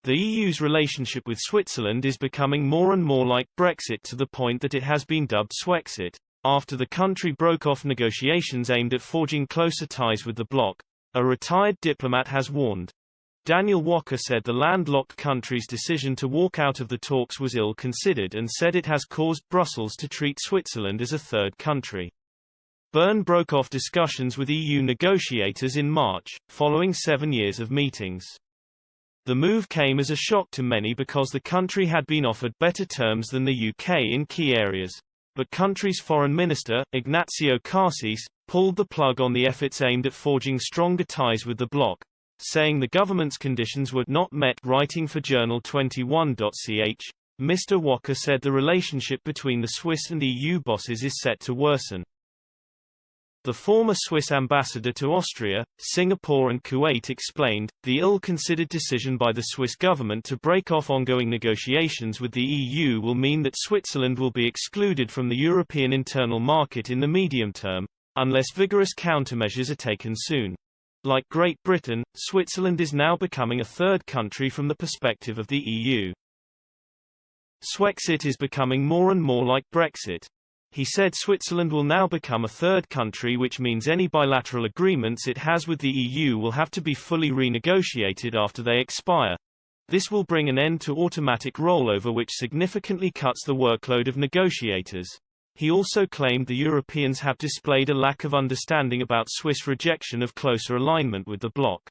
The EU's relationship with Switzerland is becoming more and more like Brexit, to the point that it has been dubbed Swexit, after the country broke off negotiations aimed at forging closer ties with the bloc, a retired diplomat has warned. Daniel Walker said the landlocked country's decision to walk out of the talks was ill-considered and said it has caused Brussels to treat Switzerland as a third country. Bern broke off discussions with EU negotiators in March, following 7 years of meetings. The move came as a shock to many because the country had been offered better terms than the UK in key areas, but country's foreign minister, Ignacio Cassis, pulled the plug on the efforts aimed at forging stronger ties with the bloc, saying the government's conditions were not met. Writing for Journal 21.ch, Mr. Walker said the relationship between the Swiss and EU bosses is set to worsen. The former Swiss ambassador to Austria, Singapore and Kuwait explained, the ill-considered decision by the Swiss government to break off ongoing negotiations with the EU will mean that Switzerland will be excluded from the European internal market in the medium term, unless vigorous countermeasures are taken soon. Like Great Britain, Switzerland is now becoming a third country from the perspective of the EU. Swexit is becoming more and more like Brexit. He said Switzerland will now become a third country, which means any bilateral agreements it has with the EU will have to be fully renegotiated after they expire. This will bring an end to automatic rollover, which significantly cuts the workload of negotiators. He also claimed the Europeans have displayed a lack of understanding about Swiss rejection of closer alignment with the bloc.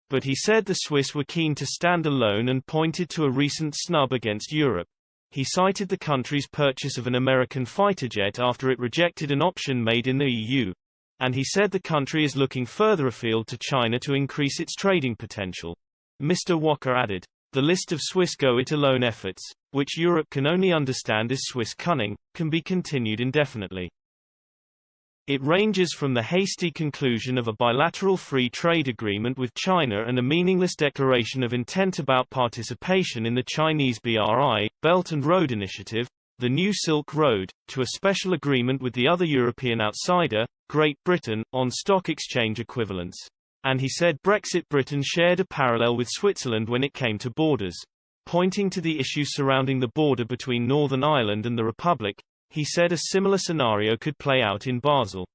But he said the Swiss were keen to stand alone and pointed to a recent snub against Europe. He cited the country's purchase of an American fighter jet after it rejected an option made in the EU. And he said the country is looking further afield to China to increase its trading potential. Mr. Walker added, the list of Swiss go-it-alone efforts, which Europe can only understand as Swiss cunning, can be continued indefinitely. It ranges from the hasty conclusion of a bilateral free trade agreement with China and a meaningless declaration of intent about participation in the Chinese BRI, Belt and Road Initiative, the New Silk Road, to a special agreement with the other European outsider, Great Britain, on stock exchange equivalence. And he said Brexit Britain shared a parallel with Switzerland when it came to borders. Pointing to the issue surrounding the border between Northern Ireland and the Republic, he said a similar scenario could play out in Basel.